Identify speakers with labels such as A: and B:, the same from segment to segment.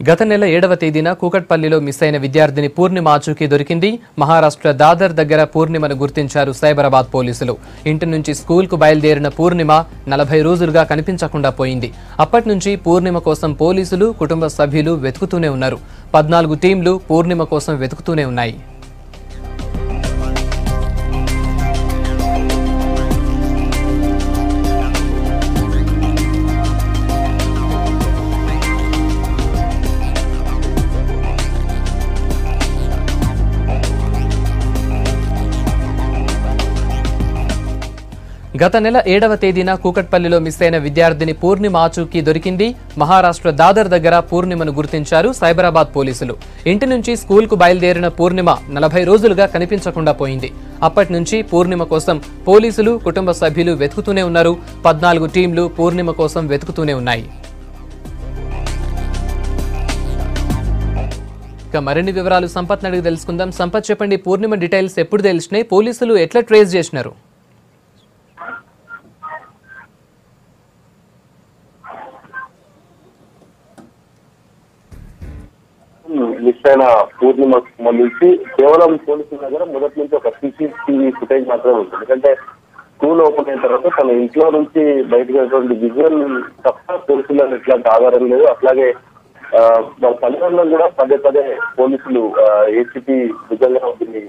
A: గత నెల 7వ తేదీన కూకట్పల్లిలో మిస్ అయిన విద్యార్థిని పూర్ణిమ ఆచూకీ దొరికింది. మహారాష్ట్ర దాదర్ దగ్గర పూర్ణిమను గుర్తించారు సైబరాబాద్ పోలీసులు. ఇంటి నుంచి స్కూల్కు బయలుదేరిన పూర్ణిమ 40 రోజులుగా కనిపించకుండా పోయింది. అప్పటి నుంచి పూర్ణిమ కోసం పోలీసులు, కుటుంబ సభ్యులు వెతుకుతూనే ఉన్నారు. 14 టీంలు పూర్ణిమ కోసం వెతుకుతూనే ఉన్నాయి. గత నెల 7వ తేదీన కూకట్పల్లిలో మిస్ అయిన విద్యార్థిని పూర్ణిమ ఆచూకీ దొరికింది. మహారాష్ట్ర దాదర్ దగ్గర పూర్ణిమను గుర్తించారు సైబరాబాద్ పోలీసులు. ఇంటి నుంచి స్కూల్కు బయలుదేరిన పూర్ణిమ 40 రోజులుగా కనిపించకుండా పోయింది. అప్పటి నుంచి పూర్ణిమ కోసం పోలీసులు, కుటుంబ సభ్యులు వెతుకుతూనే ఉన్నారు. 14 టీంలు పూర్ణిమ కోసం వెతుకుతూనే ఉన్నాయి. ఇక మరిన్ని వివరాలు సంపత్ అడిగి తెలుసుకుందాం. సంపత్, చెప్పండి, పూర్ణిమ డీటెయిల్స్ ఎప్పుడు తెలిసినాయి? పోలీసులు ఎట్లా ట్రేస్ చేసినారు?
B: మిస్ అయిన పూర్ణిమకు సంబంధించి కేవలం పోలీసుల దగ్గర మొదటి నుంచి ఒక సీసీటీవీ ఫుటేజ్ మాత్రమే ఉంటుంది. ఎందుకంటే స్కూల్ ఓపెన్ అయిన తర్వాత తన ఇంట్లో నుంచి బయటకు వెళ్ళినటువంటి విజువల్ తప్ప పోలీసులకు ఎట్లాంటి ఆధారం లేదు. అట్లాగే వాళ్ళ తల్లిదండ్రులను కూడా పదే పదే పోలీసులు ఏసీపీ నిజంగా దీన్ని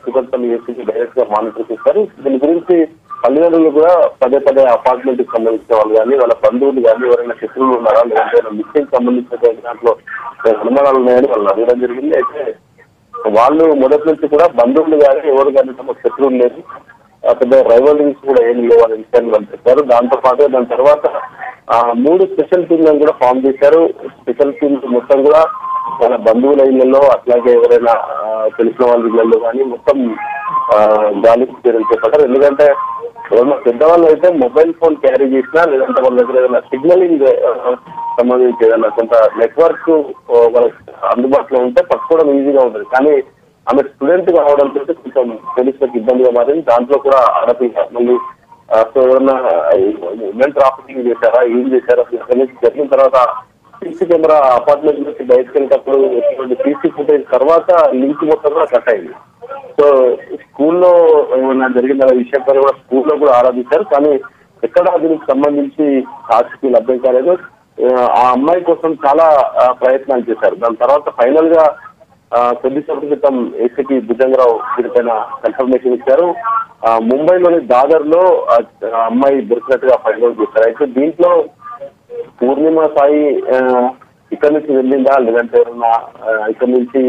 B: కూకట్పల్లి ఏసీపీ డైరెక్ట్ గా మానిటర్ చేస్తారు. దీని గురించి తల్లిదండ్రులు కూడా పదే పదే అపార్ట్మెంట్ కి సంబంధించిన వాళ్ళు కానీ, వాళ్ళ బంధువులు కానీ, ఎవరైనా శత్రువులు ఉన్నారా లేదంటే మిస్సింగ్ సంబంధించిన దాంట్లో అనుమానాలు ఉన్నాయని వాళ్ళు అడగడం జరిగింది. అయితే వాళ్ళు మొదటి నుంచి కూడా బంధువులు కానీ ఎవరు కానీ తమ శత్రువులు లేదు, పెద్ద రైవలరీస్ కూడా ఏం లేవు అనే విషయాన్ని వాళ్ళు చెప్పారు. దాంతో పాటు దాని తర్వాత 3 స్పెషల్ టీంలను కూడా ఫామ్ చేశారు. స్పెషల్ టీమ్స్ మొత్తం కూడా వాళ్ళ బంధువుల ఇళ్లలో, అట్లాగే ఎవరైనా తెలిసిన వాళ్ళ ఇళ్లలో కానీ మొత్తం గాలికి చర్యలు చేపట్టారు. ఎందుకంటే ఎవరైనా పెద్దవాళ్ళు అయితే మొబైల్ ఫోన్ క్యారీ చేసినా లేదంటే వాళ్ళ దగ్గర ఏదైనా సిగ్నలింగ్ సంబంధించి ఏదైనా కొంత నెట్వర్క్ వాళ్ళకి అందుబాటులో ఉంటే పట్టుకోవడం ఈజీగా ఉంటుంది. కానీ ఆమె స్టూడెంట్ గా అవడంతో కొంచెం పోలీసులకు ఇబ్బందిగా మారింది. దాంట్లో కూడా ఆడపిల్ల మళ్ళీ సో ఎవరన్నా ఉమెన్ ట్రాఫికింగ్ చేశారా, ఏం చేశారా, అక్కడి నుంచి జరిగిన తర్వాత సీసీ కెమెరా అపార్ట్మెంట్ నుంచి బయటకు వెళ్ళేటప్పుడు సీసీ ఫుటేజ్ తర్వాత లింక్ మొత్తం కూడా కట్ అయింది. సో స్కూల్లో ఏమైనా జరిగిన విషయం పైన కూడా స్కూల్లో కూడా ఆరాధించారు. కానీ ఎక్కడ దీనికి సంబంధించి సాక్షి లభ్యం కాలేదు. ఆ అమ్మాయి కోసం చాలా ప్రయత్నాలు చేశారు. దాని తర్వాత ఫైనల్ గా కొద్దిసేపటి క్రితం ఏసీపీ భుజంగరావు దీనిపైన కన్ఫర్మేషన్ ఇచ్చారు. ముంబైలోని దాదర్ లో అమ్మాయి దొరికినట్టుగా ఫైండ్ అవుట్ చేశారు. అయితే దీంట్లో పూర్ణిమ సాయి ఇక్కడి నుంచి వెళ్ళిందా లేదంటే ఎవరన్నా ఇక్కడి నుంచి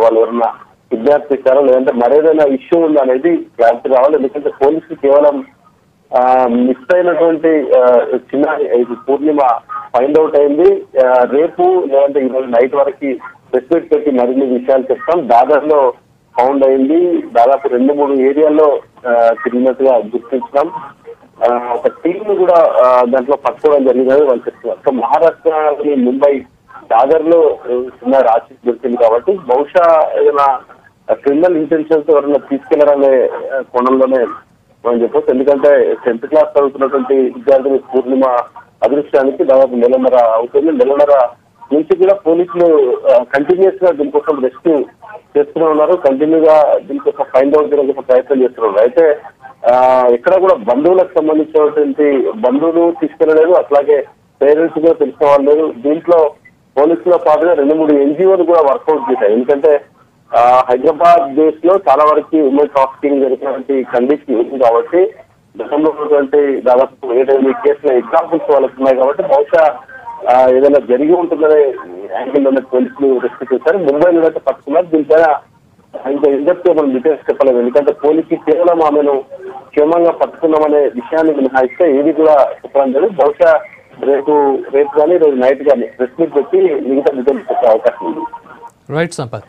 B: వాళ్ళు ఎవరన్నా కిడ్నాప్ చేశారో లేదంటే మరేదైనా ఇష్యూ ఉందా అనేది క్లారిటీ రావాలి. ఎందుకంటే పోలీసులు కేవలం మిస్ అయినటువంటి చిన్న పూర్ణిమ ఫైండ్ అవుట్ అయింది, రేపు లేదంటే ఈరోజు నైట్ వరకు ప్రెస్ మీట్ పెట్టి మరిన్ని విషయాలు చెప్తాం. దాదర్ లో ఫౌండ్ అయింది, దాదాపు 2-3 ఏరియాల్లో తిరిగినట్టుగా గుర్తించాం. ఒక టీమ్ కూడా దాంట్లో పట్టుకోవడం జరిగిందని వాళ్ళు చెప్తున్నారు. సో మహారాష్ట్రలోని ముంబై దాదర్ లో చిన్న రాశి దొరికింది కాబట్టి బహుశా ఏదైనా క్రిమినల్ ఇంటెన్షన్స్ ఎవరైనా తీసుకెళ్లారనే కోణంలోనే మనం చెప్పొచ్చు. ఎందుకంటే 10th క్లాస్ చదువుతున్నటువంటి విద్యార్థిని పూర్ణిమ అదృష్టానికి దాదాపు 1.5 అవుతుంది. 1.5 నుంచి కూడా పోలీసులు కంటిన్యూస్ గా దీనికోసం రెస్క్యూ చేస్తూనే ఉన్నారు. కంటిన్యూగా దీనికోసం ఫైండ్ అవుట్ చేయడానికి ప్రయత్నం చేస్తున్నారు. అయితే ఎక్కడ కూడా బంధువులకు సంబంధించినటువంటి బంధువులు తీసుకెళ్లలేదు, అట్లాగే పేరెంట్స్ కూడా తెలిసిన వాళ్ళు లేదు. దీంట్లో పోలీసుల పాటుగా 2-3 NGOలు కూడా వర్కౌట్ చేశాయి. ఎందుకంటే హైదరాబాద్ దేశ్ లో చాలా వరకు ఉమెన్ ట్రాఫికింగ్ జరిగినటువంటి కండిషన్ ఉంది కాబట్టి గతంలో ఉన్నటువంటి దాదాపు 7-8 కేసుల ఎగ్జాంపుల్స్ వాళ్ళకి ఉన్నాయి కాబట్టి బహుశా ఏదైనా జరిగి ఉంటుందనే యాంగిల్లోనే పోలీసులు రెస్క్యూ చేశారు. ముంబైలో అయితే పట్టుకున్నారు. దీనిపైన ఇంకా ఇండస్ట్రీ మనం డీటెయిల్స్ చెప్పలేదు. ఎందుకంటే పోలీసులు కేవలం ఆమెను క్షేమంగా పట్టుకున్నామనే విషయాన్ని మినహాయిస్తే ఏది కూడా చెప్పడం జరిగింది. బహుశా రేపు కానీ రోజు నైట్ కానీ ప్రెస్ మీట్ పెట్టి మిగతా డీటెయిల్స్ చెప్పే అవకాశం ఉంది.
A: రైట్ సంపత్.